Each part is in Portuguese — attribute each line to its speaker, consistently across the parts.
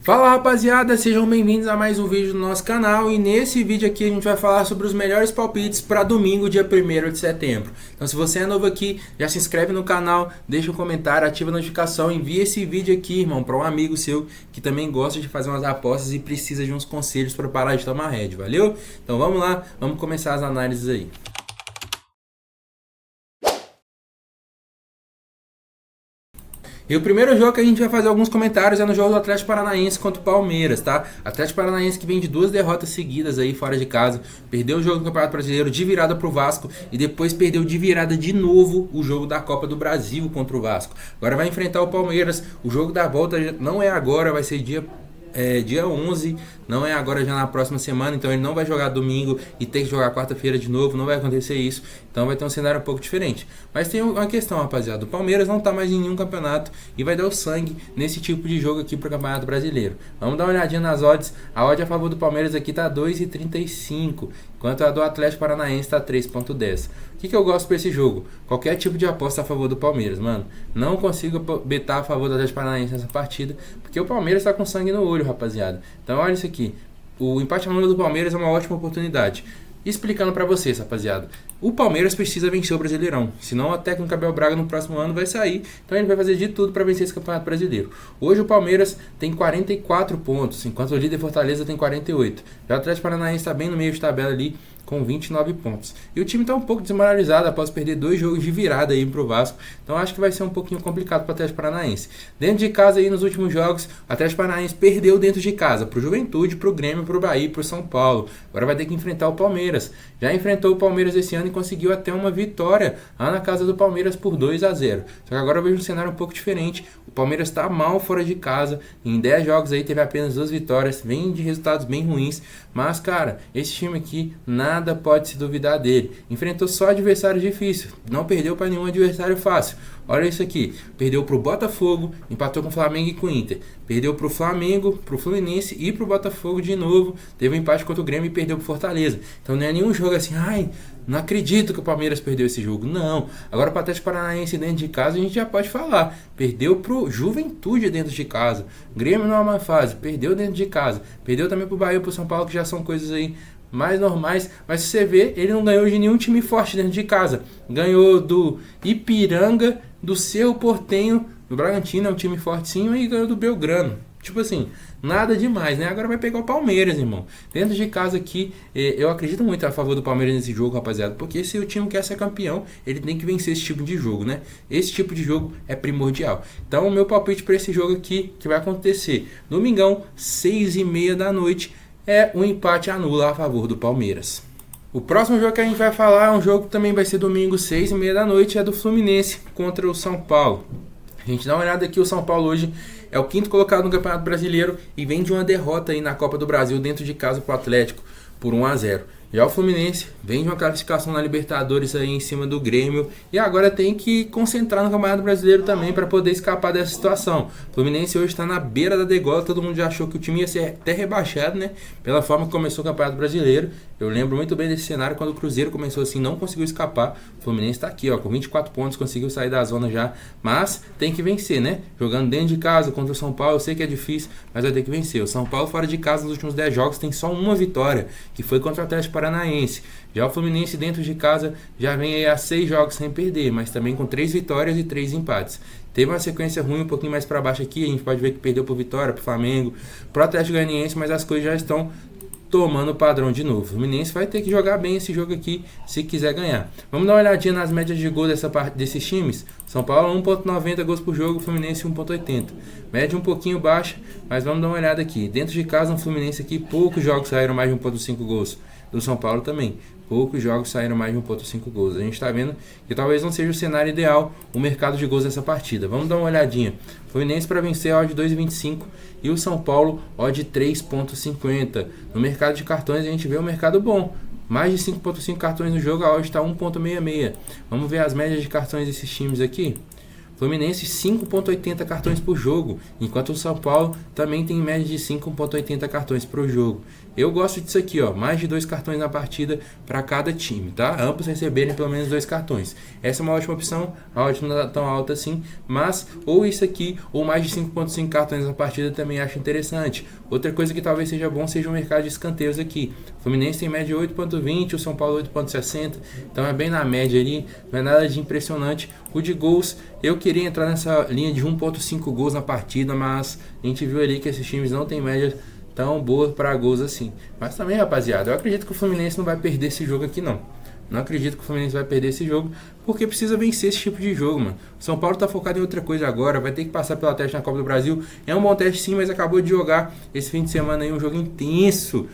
Speaker 1: Fala rapaziada, sejam bem-vindos a mais um vídeo do nosso canal e nesse vídeo aqui a gente vai falar sobre os melhores palpites para domingo, dia 1º de setembro. Então se você é novo aqui, já se inscreve no canal, deixa um comentário, ativa a notificação, envia esse vídeo aqui, irmão, para um amigo seu que também gosta de fazer umas apostas e precisa de uns conselhos para parar de tomar head, valeu? Então vamos lá, vamos começar as análises aí. E o primeiro jogo que a gente vai fazer alguns comentários é no jogo do Atlético Paranaense contra o Palmeiras, tá? Atlético Paranaense que vem de 2 derrotas seguidas aí fora de casa, perdeu o jogo do Campeonato Brasileiro de virada pro Vasco e depois perdeu de virada de novo o jogo da Copa do Brasil contra o Vasco. Agora vai enfrentar o Palmeiras, o jogo da volta não é agora, vai ser dia 11, não é agora, já na próxima semana, então ele não vai jogar domingo e tem que jogar quarta-feira de novo, não vai acontecer isso, então vai ter um cenário um pouco diferente. Mas tem uma questão, rapaziada, o Palmeiras não tá mais em nenhum campeonato e vai dar o sangue nesse tipo de jogo aqui pro Campeonato Brasileiro. Vamos dar uma olhadinha nas odds, a odd a favor do Palmeiras aqui tá 2,35, enquanto a do Atlético Paranaense tá 3,10. O que eu gosto pra esse jogo? Qualquer tipo de aposta a favor do Palmeiras, mano. Não consigo betar a favor do Atlético Paranaense nessa partida, porque o Palmeiras tá com sangue no olho, rapaziada. Então olha isso aqui, o empate a 1 do Palmeiras é uma ótima oportunidade. Explicando pra vocês, rapaziada, o Palmeiras precisa vencer o Brasileirão, senão o técnico Abel Braga no próximo ano vai sair, então ele vai fazer de tudo para vencer esse Campeonato Brasileiro. Hoje o Palmeiras tem 44 pontos, enquanto o líder Fortaleza tem 48. Já o Atlético Paranaense está bem no meio de tabela ali, com 29 pontos. E o time está um pouco desmoralizado após perder 2 jogos de virada aí pro Vasco, então acho que vai ser um pouquinho complicado para o Atlético Paranaense. Dentro de casa aí nos últimos jogos, o Atlético Paranaense perdeu dentro de casa, pro Juventude, pro Grêmio, pro Bahia, pro São Paulo. Agora vai ter que enfrentar o Palmeiras. Já enfrentou o Palmeiras esse ano e conseguiu até uma vitória lá na casa do Palmeiras por 2-0. Só que agora eu vejo um cenário um pouco diferente. O Palmeiras está mal fora de casa, em 10 jogos aí teve apenas 2 vitórias, vem de resultados bem ruins, mas cara, esse time aqui nada pode se duvidar dele. Enfrentou só adversários difíceis, não perdeu para nenhum adversário fácil. Olha isso aqui, perdeu pro Botafogo, empatou com o Flamengo e com o Inter. Perdeu pro Flamengo, pro Fluminense e pro Botafogo de novo. Teve um empate contra o Grêmio e perdeu pro Fortaleza. Então não é nenhum jogo assim, ai, não acredito que o Palmeiras perdeu esse jogo. Não, agora o Atlético Paranaense dentro de casa a gente já pode falar. Perdeu pro Juventude dentro de casa. Grêmio não é uma fase, perdeu dentro de casa. Perdeu também pro Bahia e pro São Paulo, que já são coisas aí mais normais, mas se você vê, ele não ganhou de nenhum time forte dentro de casa. Ganhou do Ipiranga, do Cerro Porteño, do Bragantino, é um time fortinho, e ganhou do Belgrano. Tipo assim, nada demais, né? Agora vai pegar o Palmeiras, irmão. Dentro de casa aqui, eu acredito muito a favor do Palmeiras nesse jogo, rapaziada, porque se o time quer ser campeão, ele tem que vencer esse tipo de jogo, né? Esse tipo de jogo é primordial. Então, o meu palpite para esse jogo aqui, que vai acontecer domingão, 6h30 da noite, é um empate anula a favor do Palmeiras. O próximo jogo que a gente vai falar é um jogo que também vai ser domingo, 6h30 da noite, é do Fluminense contra o São Paulo. A gente dá uma olhada aqui, o São Paulo hoje é o 5º colocado no Campeonato Brasileiro e vem de uma derrota aí na Copa do Brasil dentro de casa pro Atlético por 1-0. Já o Fluminense vem de uma classificação na Libertadores aí em cima do Grêmio e agora tem que concentrar no Campeonato Brasileiro também para poder escapar dessa situação. O Fluminense hoje está na beira da degola, todo mundo já achou que o time ia ser até rebaixado, né? Pela forma que começou o Campeonato Brasileiro. Eu lembro muito bem desse cenário quando o Cruzeiro começou assim, não conseguiu escapar. O Fluminense está aqui, ó, com 24 pontos, conseguiu sair da zona já, mas tem que vencer, né? Jogando dentro de casa contra o São Paulo, eu sei que é difícil, mas vai ter que vencer. O São Paulo fora de casa nos últimos 10 jogos tem só uma vitória, que foi contra o Atlético Paranaense. Já o Fluminense dentro de casa já vem aí a 6 jogos sem perder, mas também com 3 vitórias e 3 empates. Teve uma sequência ruim um pouquinho mais para baixo aqui, a gente pode ver que perdeu por Vitória, pro Flamengo, pro Atlético Goianiense, mas as coisas já estão tomando o padrão de novo. O Fluminense vai ter que jogar bem esse jogo aqui se quiser ganhar. Vamos dar uma olhadinha nas médias de gol desses times. São Paulo 1.90 gols por jogo, Fluminense 1.80. Média um pouquinho baixa, mas vamos dar uma olhada aqui. Dentro de casa, no Fluminense aqui, poucos jogos saíram mais de 1.5 gols. Do São Paulo também. Poucos jogos saíram mais de 1.5 gols. A gente está vendo que talvez não seja o cenário ideal o mercado de gols dessa partida. Vamos dar uma olhadinha. Fluminense para vencer, odd 2,25 e o São Paulo, odd 3,50. No mercado de cartões a gente vê um mercado bom. Mais de 5,5 cartões no jogo, a odd está 1,66. Vamos ver as médias de cartões desses times aqui. Fluminense 5,80 cartões por jogo, enquanto o São Paulo também tem média de 5,80 cartões por jogo. Eu gosto disso aqui, ó, mais de 2 cartões na partida para cada time, tá? Ambos receberem pelo menos 2 cartões. Essa é uma ótima opção, a odd não está tão alta assim, mas ou isso aqui ou mais de 5,5 cartões na partida também acho interessante. Outra coisa que talvez seja bom seja o mercado de escanteios aqui. O Fluminense tem média de 8,20, o São Paulo 8,60, então é bem na média ali, não é nada de impressionante. O de gols, eu queria entrar nessa linha de 1,5 gols na partida, mas a gente viu ali que esses times não têm média tão boa para gols assim. Mas também, rapaziada, eu acredito que o Fluminense não vai perder esse jogo aqui não. Não acredito que o Fluminense vai perder esse jogo, porque precisa vencer esse tipo de jogo, mano. O São Paulo tá focado em outra coisa agora, vai ter que passar pela teste na Copa do Brasil. É um bom teste sim, mas acabou de jogar esse fim de semana aí um jogo intenso.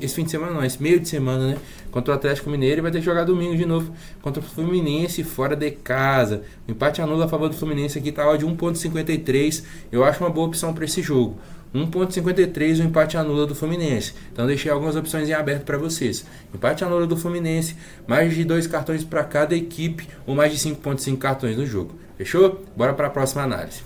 Speaker 1: Esse fim de semana não, esse meio de semana, né? Contra o Atlético Mineiro, e vai ter que jogar domingo de novo contra o Fluminense fora de casa. O empate anula a favor do Fluminense aqui, tá de 1,53. Eu acho uma boa opção para esse jogo. 1,53 o empate anula do Fluminense. Então deixei algumas opções em aberto para vocês. Empate anula do Fluminense, mais de 2 cartões para cada equipe ou mais de 5,5 cartões no jogo. Fechou? Bora para a próxima análise.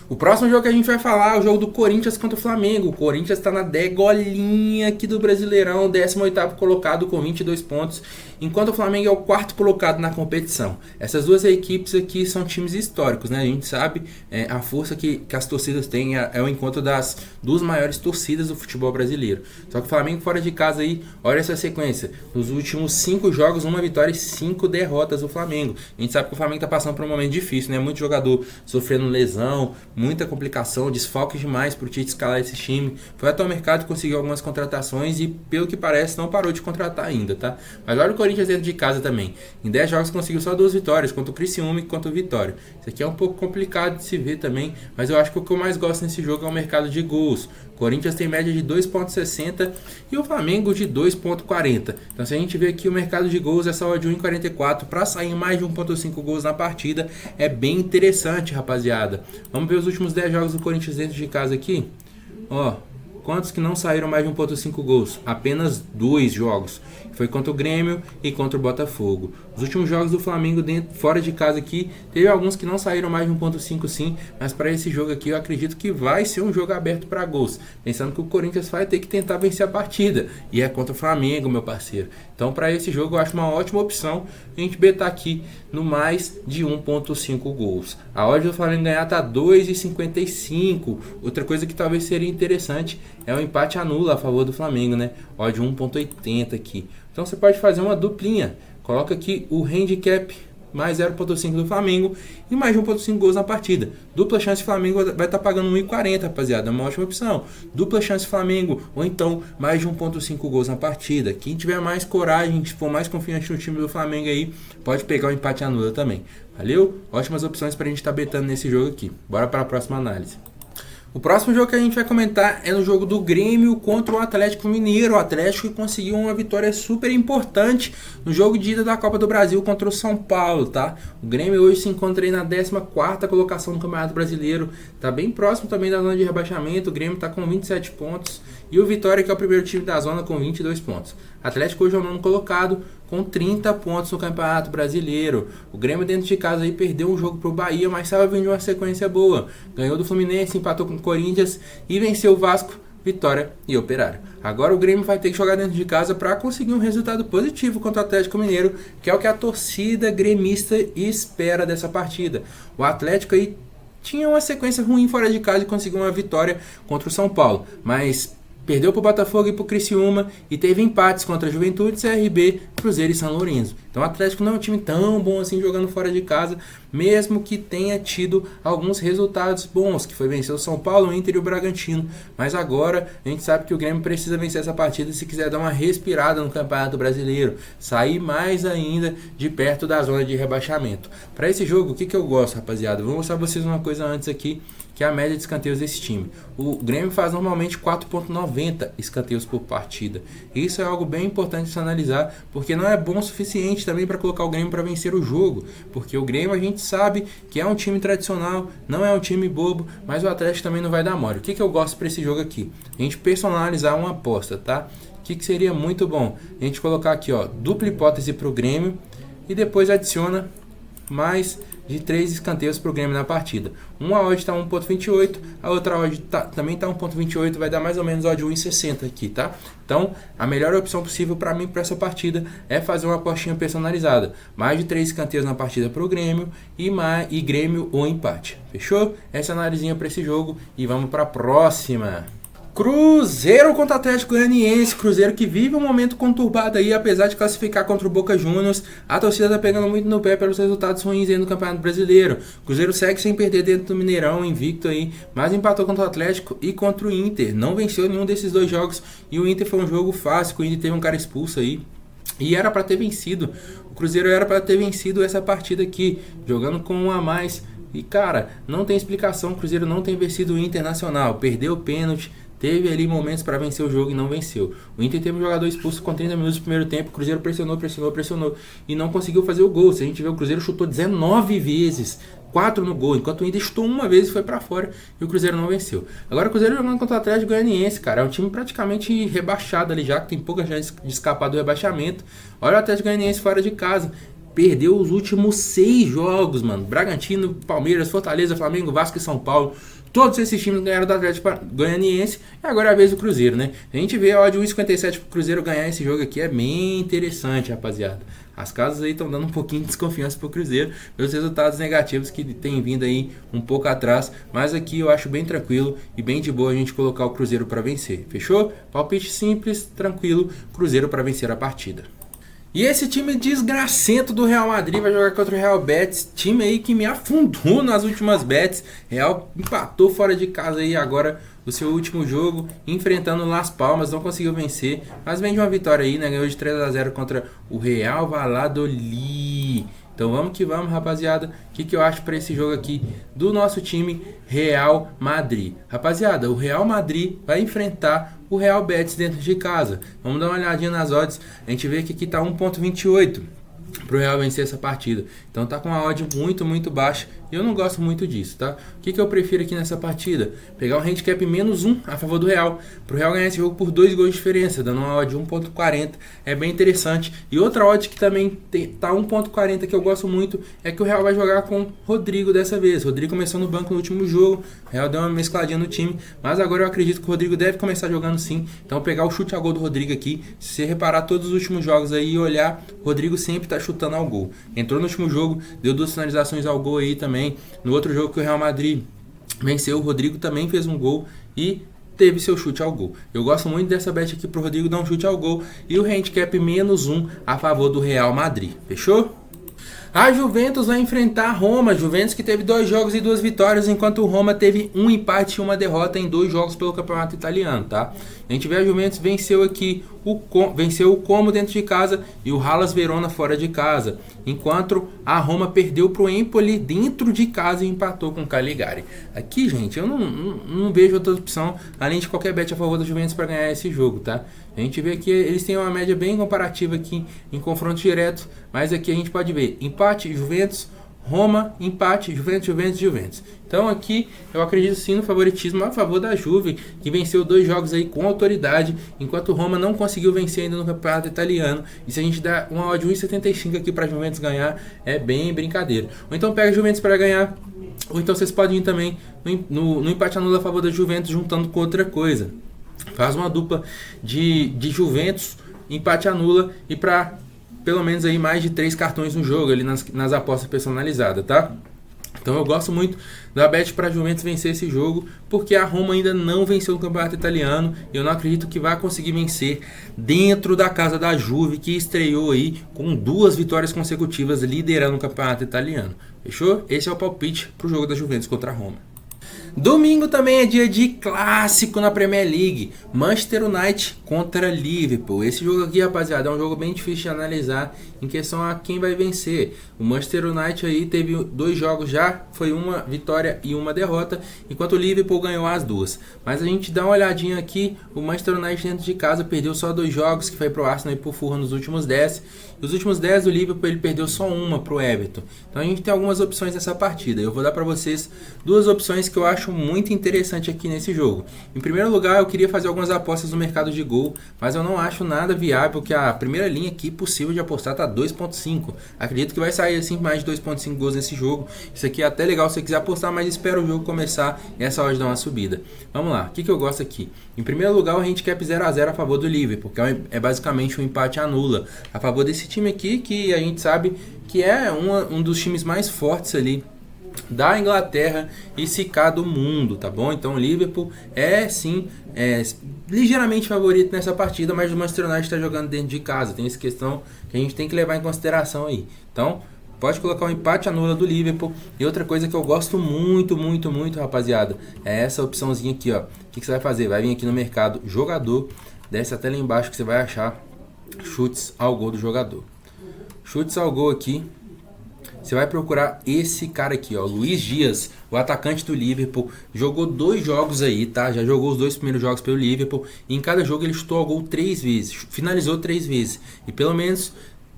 Speaker 1: O próximo jogo que a gente vai falar é o jogo do Corinthians contra o Flamengo. O Corinthians está na degolinha aqui do Brasileirão, 18º colocado com 22 pontos, enquanto o Flamengo é o 4º colocado na competição. Essas duas equipes aqui são times históricos, né? A gente sabe a força que as torcidas têm, é o encontro das duas maiores torcidas do futebol brasileiro. Só que o Flamengo fora de casa aí, olha essa sequência. Nos últimos 5 jogos, 1 vitória e 5 derrotas do Flamengo. A gente sabe que o Flamengo está passando por um momento difícil, né? Muito jogador sofrendo lesão, muita complicação, desfalques demais para o Tite escalar esse time. Foi até o mercado e conseguiu algumas contratações e, pelo que parece, não parou de contratar ainda, tá? Mas olha o Corinthians dentro de casa também. Em 10 jogos conseguiu só 2 vitórias, contra o Criciúma e contra o Vitória. Isso aqui é um pouco complicado de se ver também, mas eu acho que o que eu mais gosto nesse jogo é o mercado de gols. O Corinthians tem média de 2,60 e o Flamengo de 2,40. Então se a gente vê aqui o mercado de gols, essa odd de 1,44 para sair mais de 1,5 gols na partida é bem interessante, rapaziada. Vamos ver os últimos 10 jogos do Corinthians dentro de casa aqui. Ó, quantos que não saíram mais de 1,5 gols? Apenas 2 jogos. Foi contra o Grêmio e contra o Botafogo. Os últimos jogos do Flamengo fora de casa aqui, teve alguns que não saíram mais de 1,5 sim, mas para esse jogo aqui eu acredito que vai ser um jogo aberto para gols. Pensando que o Corinthians vai ter que tentar vencer a partida. E é contra o Flamengo, meu parceiro. Então para esse jogo eu acho uma ótima opção a gente betar aqui no mais de 1,5 gols. A odd do Flamengo ganhar tá 2,55. Outra coisa que talvez seria interessante é o empate anula a favor do Flamengo, né? Odd 1,80 aqui. Então você pode fazer uma duplinha. Coloca aqui o handicap mais 0,5 do Flamengo e mais de 1,5 gols na partida. Dupla chance Flamengo vai estar pagando 1,40, rapaziada. É uma ótima opção. Dupla chance Flamengo ou então mais de 1,5 gols na partida. Quem tiver mais coragem, se for mais confiante no time do Flamengo aí, pode pegar o empate anula também. Valeu? Ótimas opções para a gente estar betando nesse jogo aqui. Bora para a próxima análise. O próximo jogo que a gente vai comentar é no jogo do Grêmio contra o Atlético Mineiro. O Atlético conseguiu uma vitória super importante no jogo de ida da Copa do Brasil contra o São Paulo, tá? O Grêmio hoje se encontra aí na 14ª colocação do Campeonato Brasileiro. Tá bem próximo também da zona de rebaixamento. O Grêmio tá com 27 pontos. E o Vitória, que é o primeiro time da zona, com 22 pontos. O Atlético hoje é o 9º colocado, com 30 pontos no Campeonato Brasileiro. O Grêmio dentro de casa aí perdeu um jogo pro Bahia, mas estava vindo de uma sequência boa. Ganhou do Fluminense, empatou com o Corinthians e venceu o Vasco, Vitória e Operário. Agora o Grêmio vai ter que jogar dentro de casa para conseguir um resultado positivo contra o Atlético Mineiro, que é o que a torcida gremista espera dessa partida. O Atlético aí tinha uma sequência ruim fora de casa e conseguiu uma vitória contra o São Paulo, mas perdeu para o Botafogo e para o Criciúma e teve empates contra a Juventude, CRB, Cruzeiro e São Lourenço. Então o Atlético não é um time tão bom assim jogando fora de casa, mesmo que tenha tido alguns resultados bons, que foi vencer o São Paulo, o Inter e o Bragantino. Mas agora a gente sabe que o Grêmio precisa vencer essa partida se quiser dar uma respirada no Campeonato Brasileiro, sair mais ainda de perto da zona de rebaixamento. Para esse jogo, o que eu gosto, rapaziada? Vou mostrar pra vocês uma coisa antes aqui, que é a média de escanteios desse time. O Grêmio faz normalmente 4,90 escanteios por partida. Isso é algo bem importante de se analisar, porque não é bom o suficiente também para colocar o Grêmio para vencer o jogo. Porque o Grêmio a gente sabe que é um time tradicional, não é um time bobo, mas o Atlético também não vai dar mole. O que eu gosto para esse jogo aqui? A gente personalizar uma aposta, tá? O que seria muito bom? A gente colocar aqui, ó, dupla hipótese para o Grêmio e depois adiciona mais de 3 escanteios para o Grêmio na partida. Uma odd está 1.28, a outra odd também está 1.28, vai dar mais ou menos odd 1.60 aqui, tá? Então, a melhor opção possível para mim para essa partida é fazer uma apostinha personalizada. Mais de 3 escanteios na partida para o Grêmio e Grêmio ou empate. Fechou? Essa é a analisinha para esse jogo e vamos para a próxima. Cruzeiro contra Atlético Goianiense, Cruzeiro que vive um momento conturbado aí, apesar de classificar contra o Boca Juniors, a torcida tá pegando muito no pé pelos resultados ruins aí no Campeonato Brasileiro. Cruzeiro segue sem perder dentro do Mineirão, invicto aí, mas empatou contra o Atlético e contra o Inter, não venceu nenhum desses dois jogos e o Inter foi um jogo fácil, o Inter teve um cara expulso aí. E era para ter vencido, o Cruzeiro era para ter vencido essa partida aqui, jogando com um a mais. E cara, não tem explicação, o Cruzeiro não tem vencido o Internacional, perdeu o pênalti, teve ali momentos para vencer o jogo e não venceu. O Inter teve um jogador expulso com 30 minutos do primeiro tempo, o Cruzeiro pressionou e não conseguiu fazer o gol. Se a gente vê, o Cruzeiro chutou 19 vezes, 4 no gol, enquanto o Inter chutou uma vez e foi para fora e o Cruzeiro não venceu. Agora o Cruzeiro jogando contra o Atlético Goianiense, cara, é um time praticamente rebaixado ali já, que tem pouca chance de escapar do rebaixamento. Olha o Atlético Goianiense fora de casa. Perdeu os últimos 6 jogos, mano. Bragantino, Palmeiras, Fortaleza, Flamengo, Vasco e São Paulo. Todos esses times ganharam do Atlético Goianiense. E agora é a vez do Cruzeiro, né? A gente vê a odd 1,57 pro Cruzeiro ganhar esse jogo aqui. É bem interessante, rapaziada. As casas aí estão dando um pouquinho de desconfiança pro Cruzeiro pelos resultados negativos que tem vindo aí um pouco atrás. Mas aqui eu acho bem tranquilo e bem de boa a gente colocar o Cruzeiro para vencer. Fechou? Palpite simples, tranquilo. Cruzeiro para vencer a partida. E esse time desgracento do Real Madrid vai jogar contra o Real Betis, time aí que me afundou nas últimas bets. Real empatou fora de casa aí agora o seu último jogo, enfrentando Las Palmas, não conseguiu vencer, mas vem de uma vitória aí, né? Ganhou de 3-0 contra o Real Valladolid. Então vamos que vamos, rapaziada. O que eu acho para esse jogo aqui do nosso time Real Madrid? Rapaziada, o Real Madrid vai enfrentar o Real Betis dentro de casa. Vamos dar uma olhadinha nas odds. A gente vê que aqui tá 1.28 pro Real vencer essa partida. Então tá com uma odd muito baixa. E eu não gosto muito disso, tá? O que eu prefiro aqui nessa partida? Pegar um handicap -1 a favor do Real. Pro Real ganhar esse jogo por 2 gols de diferença, dando uma odd 1.40. É bem interessante. E outra odd que também tá 1.40 que eu gosto muito é que o Real vai jogar com Rodrigo dessa vez. Rodrigo começou no banco no último jogo. O Real deu uma mescladinha no time. Mas agora eu acredito que o Rodrigo deve começar jogando sim. Então pegar o chute a gol do Rodrigo aqui. Se você reparar todos os últimos jogos aí e olhar, o Rodrigo sempre tá chutando ao gol. Entrou no último jogo, deu 2 finalizações ao gol aí também. No outro jogo que o Real Madrid venceu, o Rodrigo também fez um gol e teve seu chute ao gol. Eu gosto muito dessa bet aqui pro Rodrigo dar um chute ao gol e o handicap -1 a favor do Real Madrid. Fechou? A Juventus vai enfrentar a Roma. Juventus que teve 2 jogos e 2 vitórias, enquanto o Roma teve um empate e uma derrota em 2 jogos pelo campeonato italiano, tá? A gente vê a Juventus venceu aqui venceu o Como dentro de casa e o Hellas Verona fora de casa, enquanto a Roma perdeu para o Empoli dentro de casa e empatou com o Cagliari. Aqui, gente, eu não vejo outra opção além de qualquer bet a favor da Juventus para ganhar esse jogo, tá? A gente vê que eles têm uma média bem comparativa aqui em confronto direto, mas aqui a gente pode ver empate Juventus, Roma, empate, Juventus. Então aqui eu acredito sim no favoritismo a favor da Juve, que venceu 2 jogos aí com autoridade, enquanto o Roma não conseguiu vencer ainda no campeonato italiano. E se a gente der uma odd 1,75 aqui para Juventus ganhar, é bem brincadeira. Ou então pega a Juventus para ganhar, ou então vocês podem ir também no empate anula a favor da Juventus, juntando com outra coisa. Faz uma dupla de Juventus, empate anula e para pelo menos aí mais de 3 cartões no jogo ali nas apostas personalizadas, tá? Então eu gosto muito da bet para a Juventus vencer esse jogo, porque a Roma ainda não venceu no campeonato italiano e eu não acredito que vai conseguir vencer dentro da casa da Juve, que estreou aí com 2 vitórias consecutivas liderando o campeonato italiano. Fechou? Esse é o palpite para o jogo da Juventus contra a Roma. Domingo também é dia de clássico na Premier League, Manchester United contra Liverpool. Esse jogo aqui, rapaziada, é um jogo bem difícil de analisar em questão a quem vai vencer. O Manchester United aí teve 2 jogos já, foi uma vitória e uma derrota, enquanto o Liverpool ganhou as 2. Mas a gente dá uma olhadinha aqui, o Manchester United dentro de casa perdeu só 2 jogos, que foi pro Arsenal e pro Fulham nos últimos 10. E os últimos 10 do Liverpool ele perdeu só uma pro Everton. Então a gente tem algumas opções nessa partida. Eu vou dar para vocês 2 opções que eu acho acho muito interessante aqui nesse jogo? Em primeiro lugar, eu queria fazer algumas apostas no mercado de gol, mas eu não acho nada viável, que a primeira linha aqui possível de apostar tá 2.5. Acredito que vai sair assim mais de 2.5 gols nesse jogo. Isso aqui é até legal se você quiser apostar, mas espera o jogo começar e essa hora de dar uma subida. Vamos lá, o que eu gosto aqui? Em primeiro lugar, o handicap 0x0 a favor do Liverpool, que é basicamente um empate anula a favor desse time aqui, que a gente sabe que é um dos times mais fortes ali da Inglaterra e se cá do mundo, tá bom? Então o Liverpool é sim ligeiramente favorito nessa partida, mas o Manchester United está jogando dentro de casa, tem essa questão que a gente tem que levar em consideração aí. Então pode colocar um empate anula do Liverpool. E outra coisa que eu gosto muito, rapaziada, é essa opçãozinha aqui, ó. O que você vai fazer? Vai vir aqui no mercado jogador, desce até lá embaixo que você vai achar chutes ao gol do jogador. Chutes ao gol aqui. Você vai procurar esse cara aqui, ó, Luiz Dias, o atacante do Liverpool. Jogou 2 jogos aí, tá? Já jogou os 2 primeiros jogos pelo Liverpool. E em cada jogo ele chutou ao gol 3 vezes. Finalizou 3 vezes. E pelo menos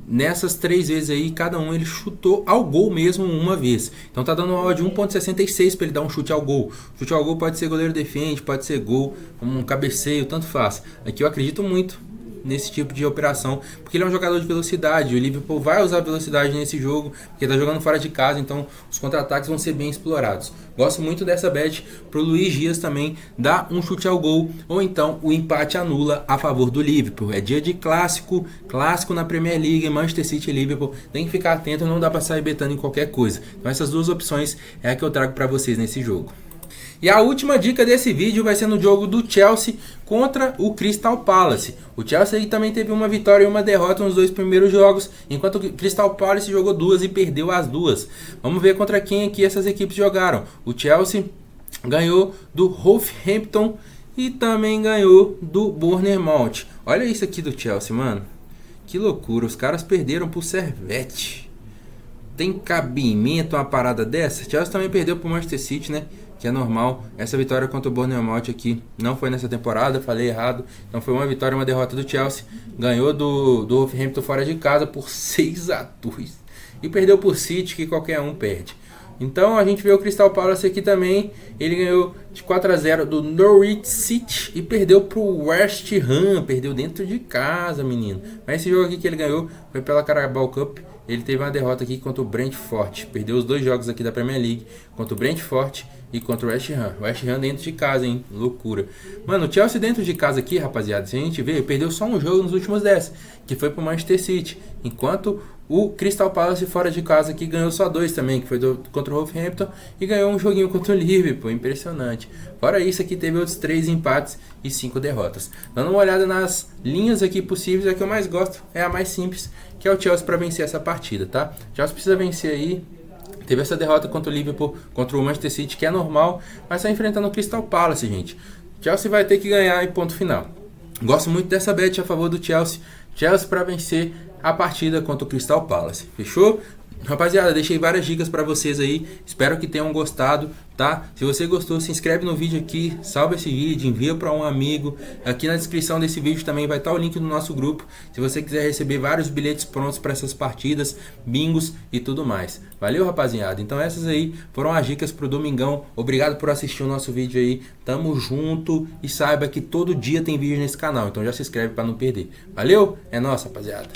Speaker 1: nessas 3 vezes aí, cada um ele chutou ao gol mesmo uma vez. Então tá dando uma odd de 1.66 para ele dar um chute ao gol. Chute ao gol pode ser goleiro defende, pode ser gol, um cabeceio, tanto faz. Aqui eu acredito muito nesse tipo de operação, porque ele é um jogador de velocidade. O Liverpool vai usar velocidade nesse jogo, porque está jogando fora de casa, então os contra-ataques vão ser bem explorados. Gosto muito dessa bet pro Luiz Dias também dar um chute ao gol, ou então o empate anula a favor do Liverpool. É dia de clássico na Premier League, Manchester City e Liverpool, tem que ficar atento, não dá para sair betando em qualquer coisa. Então essas duas opções é a que eu trago para vocês nesse jogo. E a última dica desse vídeo vai ser no jogo do Chelsea contra o Crystal Palace. O Chelsea aí também teve uma vitória e uma derrota nos 2 primeiros jogos, enquanto o Crystal Palace jogou 2 e perdeu as 2. Vamos ver contra quem aqui essas equipes jogaram. O Chelsea ganhou do Wolverhampton e também ganhou do Bournemouth. Olha isso aqui do Chelsea, mano. Que loucura, os caras perderam pro Servette. Tem cabimento uma parada dessa? O Chelsea também perdeu pro Manchester City, né? Que é normal. Essa vitória contra o Bournemouth aqui não foi nessa temporada, falei errado. Então foi uma vitória e uma derrota do Chelsea. Ganhou do Wolverhampton fora de casa por 6-2. E perdeu por City, que qualquer um perde. Então a gente vê o Crystal Palace aqui também. Ele ganhou de 4-0 do Norwich City e perdeu pro West Ham. Perdeu dentro de casa, menino. Mas esse jogo aqui que ele ganhou foi pela Carabao Cup. Ele teve uma derrota aqui contra o Brentford. Perdeu os 2 jogos aqui da Premier League, contra o Brentford e contra o West Ham. West Ham dentro de casa, hein? Loucura. Mano, o Chelsea dentro de casa aqui, rapaziada, se a gente ver, perdeu só um jogo nos últimos 10, que foi pro Manchester City. Enquanto o Crystal Palace fora de casa aqui ganhou só 2 também, que foi contra o Wolverhampton, e ganhou um joguinho contra o Liverpool. Impressionante. Fora isso, aqui teve outros 3 empates e 5 derrotas. Dando uma olhada nas linhas aqui possíveis, a que eu mais gosto é a mais simples, que é o Chelsea para vencer essa partida, tá? O Chelsea precisa vencer aí. Teve essa derrota contra o Liverpool, contra o Manchester City, que é normal, mas está enfrentando o Crystal Palace, gente. O Chelsea vai ter que ganhar em ponto final. Gosto muito dessa bet a favor do Chelsea. Chelsea para vencer a partida contra o Crystal Palace. Fechou? Rapaziada, deixei várias dicas para vocês aí. Espero que tenham gostado, tá? Se você gostou, se inscreve no vídeo aqui, salva esse vídeo, envia para um amigo. Aqui na descrição desse vídeo também vai estar o link do nosso grupo, se você quiser receber vários bilhetes prontos para essas partidas, bingos e tudo mais. Valeu, rapaziada? Então essas aí foram as dicas pro domingão. Obrigado por assistir o nosso vídeo aí. Tamo junto e saiba que todo dia tem vídeo nesse canal, então já se inscreve para não perder. Valeu? É nóis, rapaziada.